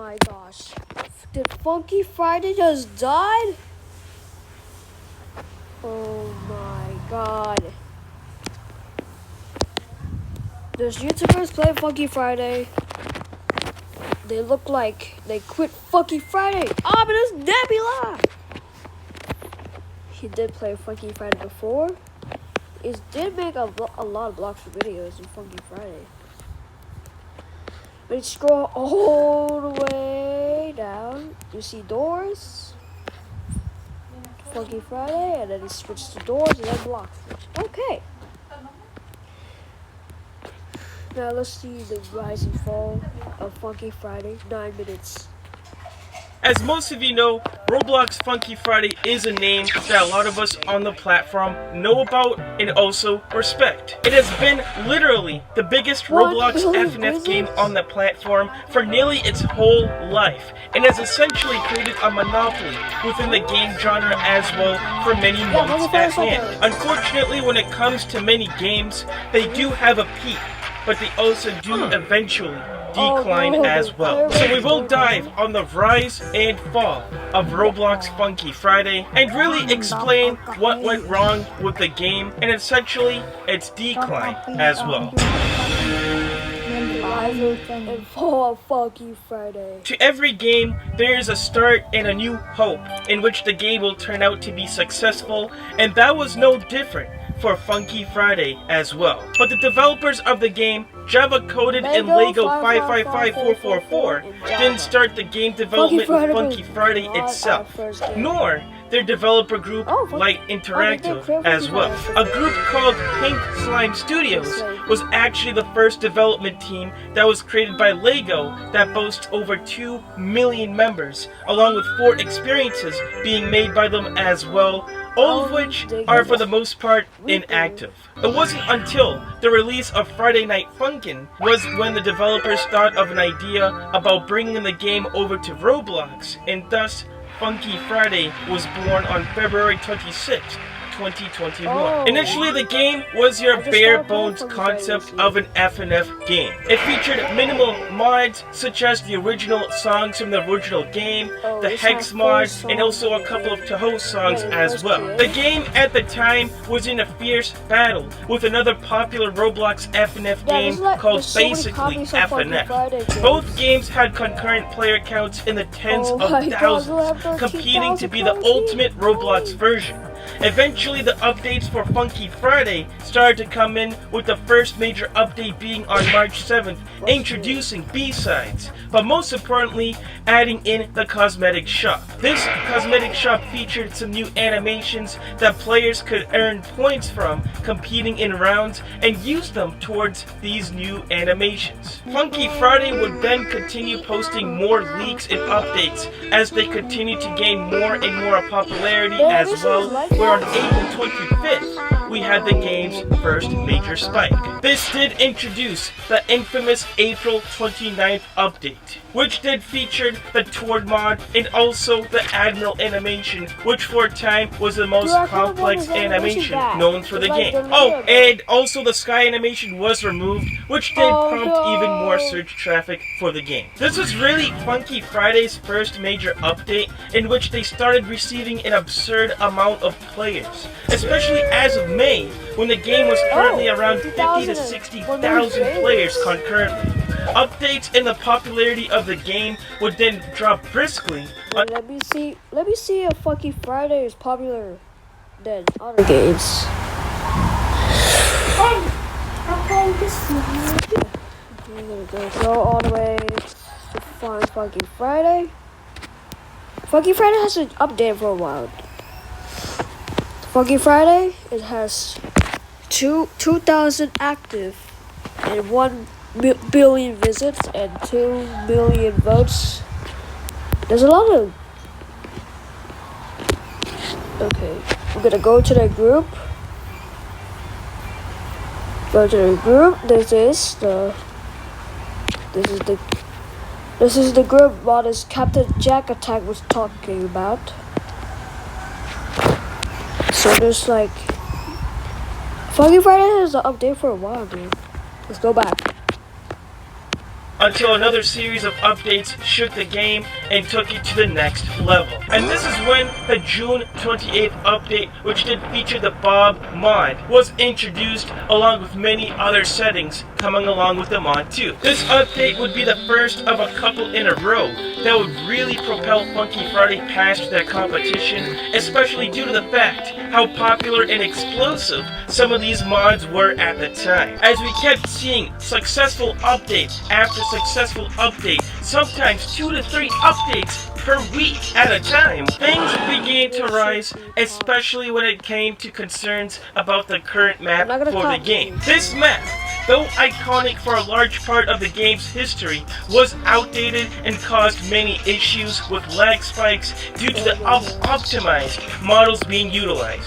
my gosh. Did Funky Friday just died? Oh my god. There's YouTubers play Funky Friday. They look like they quit Funky Friday. Ah, but it's Nebula! He did play Funky Friday before. He did make a lot of blocks for videos in Funky Friday. But you scroll all the way down. You see doors. Funky Friday, and then he switched to doors and then blocks. Okay. Now let's see the rise and fall of Funky Friday. 9 minutes. As most of you know, Roblox Funky Friday is a name that a lot of us on the platform know about and also respect. It has been literally the biggest Roblox FNF game on the platform for nearly its whole life, and has essentially created a monopoly within the game genre as well for many months at hand. Unfortunately, when it comes to many games, they do have a peak, but they also do eventually decline as well. So we will dive on the rise and fall of Roblox Funky Friday and really explain what went wrong with the game and essentially its decline as well. And fall of Funky Friday. To every game, there is a start and a new hope in which the game will turn out to be successful, and that was no different for Funky Friday as well. But the developers of the game, Java coded and Lego 555444, didn't start the game development with Funky Friday itself, nor their developer group Light Interactive as well. A group called Pink Slime Studios was actually the first development team that was created by Lego that boasts over 2 million members, along with 4 experiences being made by them as well, all of which are for the most part inactive. It wasn't until the release of Friday Night Funkin' was when the developers thought of an idea about bringing the game over to Roblox, and thus Funky Friday was born on February 26th. 2021. Initially, the game was your bare bones concept of an FNF game. It featured minimal mods such as the original songs from the original game, the Hex mod, and also a couple of Tahoe songs as well. The game at the time was in a fierce battle with another popular Roblox FNF game called basically FNF. Both games had concurrent player counts in the tens of thousands, competing to be the ultimate Roblox version. Eventually, the updates for Funky Friday started to come in, with the first major update being on March 7th, introducing B-sides, but most importantly, adding in the cosmetic shop. This cosmetic shop featured some new animations that players could earn points from competing in rounds and use them towards these new animations. Funky Friday would then continue posting more leaks and updates as they continued to gain more and more popularity as well, where on April 25th, we had the game's first major spike. This did introduce the infamous April 29th update, which did feature the Toward mod and also the Admiral animation, which for a time was the most complex animation known for the game. Oh, and also the Sky animation was removed, which did prompt even more search traffic for the game. This was really Funky Friday's first major update, in which they started receiving an absurd amount of players, especially as of May, when the game was currently around 50 to 60,000 players concurrently. Updates in the popularity of the game would then drop briskly. Let me see if Funky Friday is popular than other games. We're gonna go all the way to find Funky Friday. Funky Friday hasn't updated for a while. Funky Friday, it has 2,000 active and 1 billion visits and 2 million votes. There's a lot of... Okay, we're gonna go to the group. Go to the group. This is the group what is Captain Jack Attack was talking about. So there's like Funky Friday has an update for a while, dude. Let's go back. until another series of updates shook the game and took it to the next level. And this is when the June 28th update, which did feature the Bob mod, was introduced along with many other settings coming along with the mod too. This update would be the first of a couple in a row that would really propel Funky Friday past their competition, especially due to the fact how popular and explosive some of these mods were at the time. As we kept seeing successful update after successful update, sometimes 2 to 3 updates per week at a time, things began to rise, especially when it came to concerns about the current map for the game. This map, though iconic for a large part of the game's history, was outdated and caused many issues with lag spikes due to the optimized models being utilized.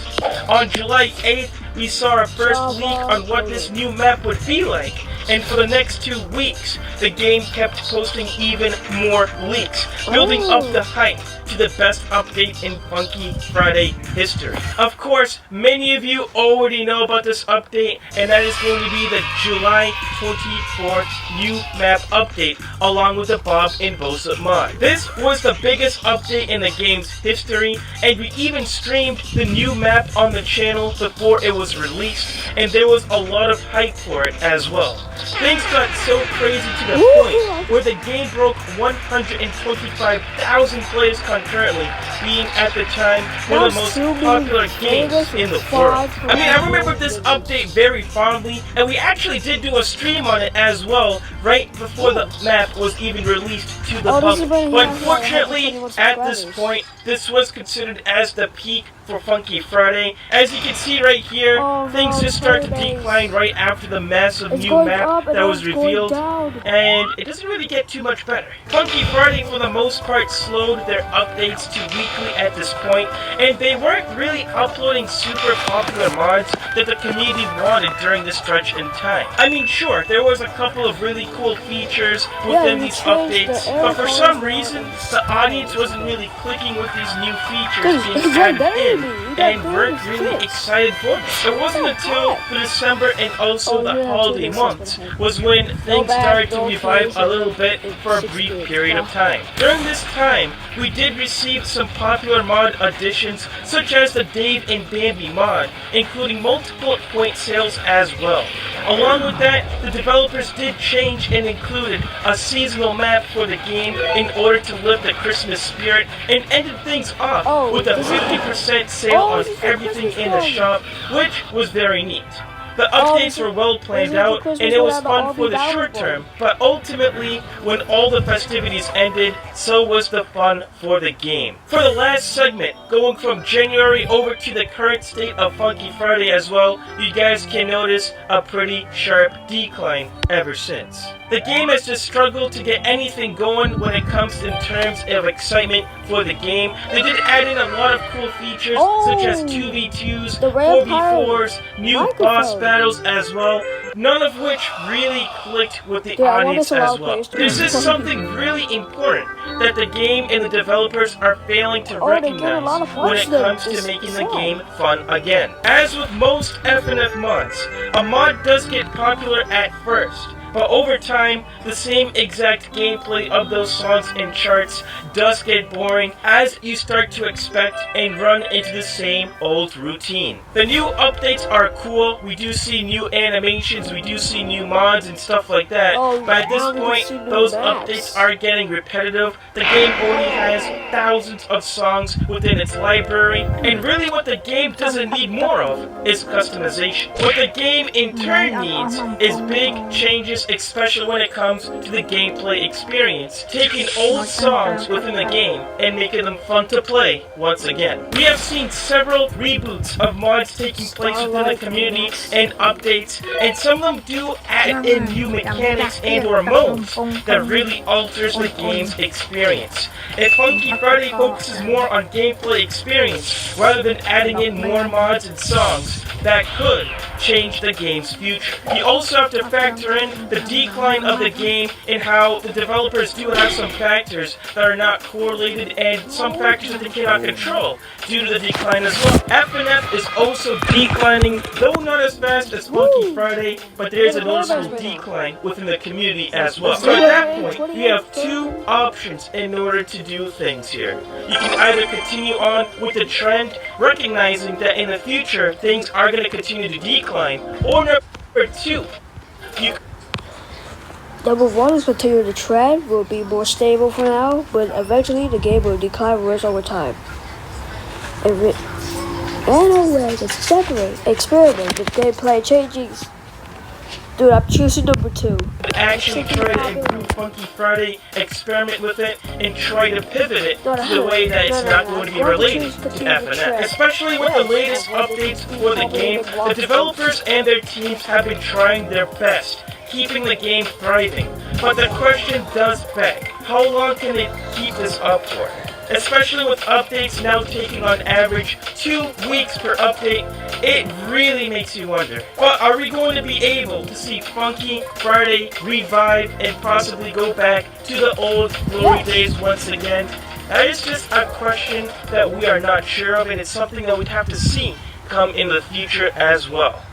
On July 8th, we saw our first leak on what this new map would be like, and for the next 2 weeks, the game kept posting even more leaks, building up the hype to the best update in Funky Friday history. Of course, many of you already know about this update, and that is going to be the July 24th new map update, along with the Bob and Bosa mod. This was the biggest update in the game's history, and we even streamed the new map on the channel before it was released, and there was a lot of hype for it as well. Things got so crazy to the point where the game broke 125,000 players concurrently, being at the time one of the most popular games in the world. I mean, I remember this update very fondly, and we actually did do a stream on it as well, right before the map was even released to the public. But unfortunately, at this point, this was considered as the peak for Funky Friday. As you can see right here, things just start to decline right after the massive new map that was revealed, and it doesn't really get too much better. Funky Friday, for the most part, slowed their updates to weekly at this point, and they weren't really uploading super popular mods that the community wanted during this stretch in time. I mean, sure, there was a couple of really cool features within these updates, but for some reason, the audience wasn't really clicking with these new features being added in, and weren't really excited for them. It wasn't until the December and also the holiday months was when things started to revive a little bit for a brief period of time. During this time, we did receive some popular mod additions, such as the Dave and Bambi mod, including multiple point sales as well. Along with that, the developers did change and included a seasonal map for the game in order to lift the Christmas spirit, and ended things off with a 50% sale on everything in the shop, which was very neat. The updates were well planned out, and it was fun for the short term, but ultimately, when all the festivities ended, so was the fun for the game. For the last segment, going from January over to the current state of Funky Friday as well, you guys can notice a pretty sharp decline ever since. The game has just struggled to get anything going when it comes in terms of excitement for the game. They did add in a lot of cool features, such as 2v2s, 4v4s, new boss battles as well, none of which really clicked with the audience as well. There's just something really important that the game and the developers are failing to recognize when it comes to making the game fun again. As with most FNF mods, a mod does get popular at first, but over time, the same exact gameplay of those songs and charts does get boring as you start to expect and run into the same old routine. The new updates are cool, we do see new animations, we do see new mods and stuff like that, but at this point, those updates are getting repetitive. The game only has thousands of songs within its library, and really what the game doesn't need more of is customization. What the game in turn needs is big changes, especially when it comes to the gameplay experience, taking old songs within the game and making them fun to play once again. We have seen several reboots of mods taking place within the community and updates, and some of them do add in new mechanics and or modes that really alters the game's experience. If Funky Friday focuses more on gameplay experience rather than adding in more mods and songs, that could change the game's future. You also have to factor in the the decline of the game and how the developers do have some factors that are not correlated and some factors that they cannot control due to the decline as well. FNF is also declining, though not as fast as Funky Friday, but there is a noticeable decline within the community as well. So at that point, you have two options in order to do things here. You can either continue on with the trend, recognizing that in the future things are going to continue to decline, or number two, you Number one is continue the trend, will be more stable for now, but eventually the game will decline worse over time. And always experiment with gameplay changes. Dude, I'm choosing number two. actually try to improve Funky Friday, experiment with it, and try to pivot it to the way that it's not going to be related to FNF. Especially with the latest updates for the game, the developers and their teams have been trying their best, keeping the game thriving. But the question does beg, how long can they keep this up for? Especially with updates now taking on average 2 weeks per update, it really makes you wonder. But are we going to be able to see Funky Friday revive and possibly go back to the old glory days once again? That is just a question that we are not sure of, and it's something that we'd have to see come in the future as well.